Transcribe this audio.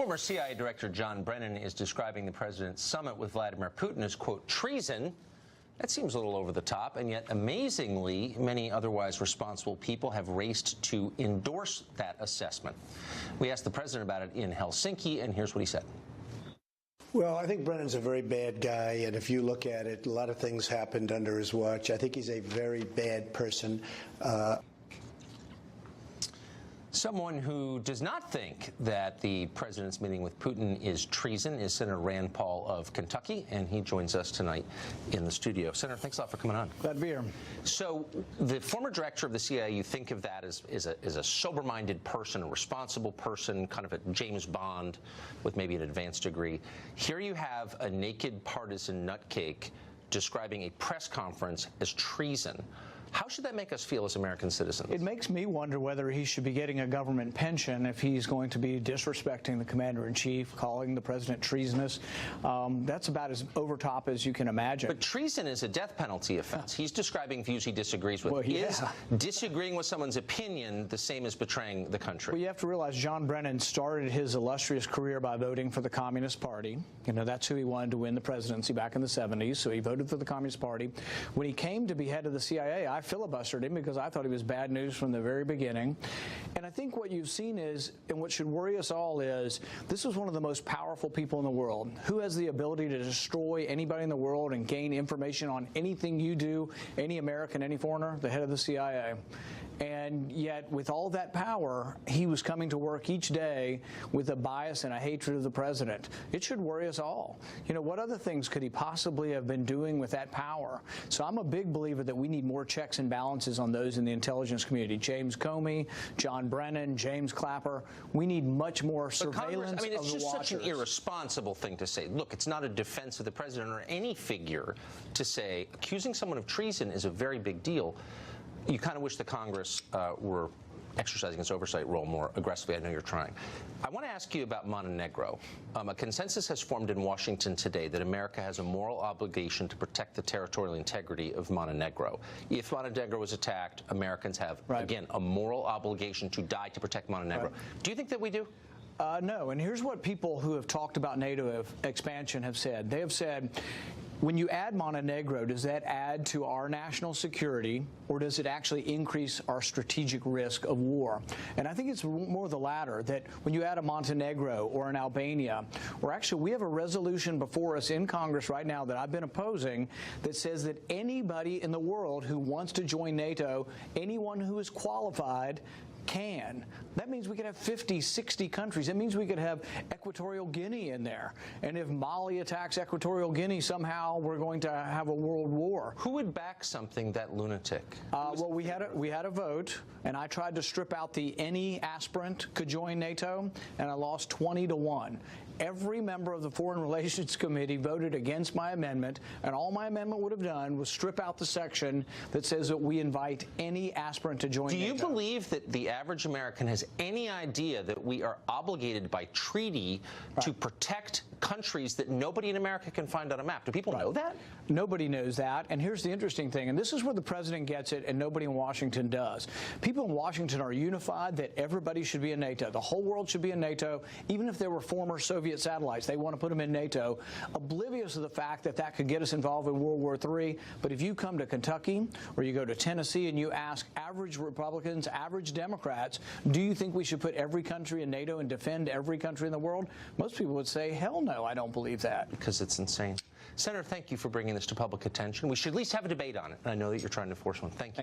Former CIA Director John Brennan is describing the president's summit with Vladimir Putin as, quote, treason. That seems a little over the top, and yet, amazingly, many otherwise responsible people have raced to endorse that assessment. We asked the president about it in Helsinki, and here's what he said. Well, I think Brennan's a very bad guy, and if you look at it, a lot of things happened under his watch. I think he's a very bad person. Someone who does not think that the president's meeting with Putin is treason is Senator Rand Paul of Kentucky, and he joins us tonight in the studio. Senator, thanks a lot for coming on. Glad to be here. So the former director of the CIA, you think of that as a sober-minded person, a responsible person, kind of a James Bond with maybe an advanced degree. Here you have a naked partisan nutcake describing a press conference as treason. How should that make us feel as American citizens? It makes me wonder whether he should be getting a government pension if he's going to be disrespecting the commander-in-chief, calling the president treasonous. That's about as overtop as you can imagine. But treason is a death penalty offense. He's describing views he disagrees with. Well, yeah. Is disagreeing with someone's opinion the same as betraying the country? Well, you have to realize John Brennan started his illustrious career by voting for the Communist Party. You know, that's who he wanted to win the presidency back in the 70s, so he voted for the Communist Party. When he came to be head of the CIA, I filibustered him because I thought he was bad news from the very beginning. And I think what you've seen is, and what should worry us all is, this is one of the most powerful people in the world. Who has the ability to destroy anybody in the world and gain information on anything you do, any American, any foreigner? The head of the CIA. And yet, with all that power, he was coming to work each day with a bias and a hatred of the president. It should worry us all. You know, what other things could he possibly have been doing with that power? So I'm a big believer that we need more checks and balances on those in the intelligence community. James Comey, John Brennan, James Clapper. We need much more surveillance of the watchers. It's just such an irresponsible thing to say. Look, it's not a defense of the president or any figure to say accusing someone of treason is a very big deal. You kind of wish the Congress were exercising its oversight role more aggressively. I know you're trying. I want to ask you about Montenegro. A consensus has formed in Washington today that America has a moral obligation to protect the territorial integrity of Montenegro. If Montenegro is attacked, Americans have, again, a moral obligation to die to protect Montenegro. Do you think that we do? No, and here's what people who have talked about NATO expansion have said. They have said, when you add Montenegro, does that add to our national security, or does it actually increase our strategic risk of war? And I think it's more the latter, that when you add a Montenegro or an Albania, or actually we have a resolution before us in Congress right now that I've been opposing that says that anybody in the world who wants to join NATO, anyone who is qualified, can. That means we could have 50, 60 countries. That means we could have Equatorial Guinea in there. And if Mali attacks Equatorial Guinea, somehow we're going to have a world war. Who would back something that lunatic? Well, we had a vote, and I tried to strip out the any aspirant could join NATO, and I lost 20-1. Every member of the Foreign Relations Committee voted against my amendment, and all my amendment would have done was strip out the section that says that we invite any aspirant to join NATO. Do you believe that the average American has any idea that we are obligated by treaty to protect countries that nobody in America can find on a map? Do people know that? Nobody knows that. And here's the interesting thing, and this is where the president gets it and nobody in Washington does. People in Washington are unified that everybody should be in NATO. The whole world should be in NATO, even if they were former Soviet satellites. They want to put them in NATO, oblivious of the fact that that could get us involved in World War III. But if you come to Kentucky or you go to Tennessee and you ask average Republicans, average Democrats, do you think we should put every country in NATO and defend every country in the world? Most people would say, hell no, I don't believe that. Because it's insane. Senator, thank you for bringing this to public attention. We should at least have a debate on it. And I know that you're trying to force one. Thank you.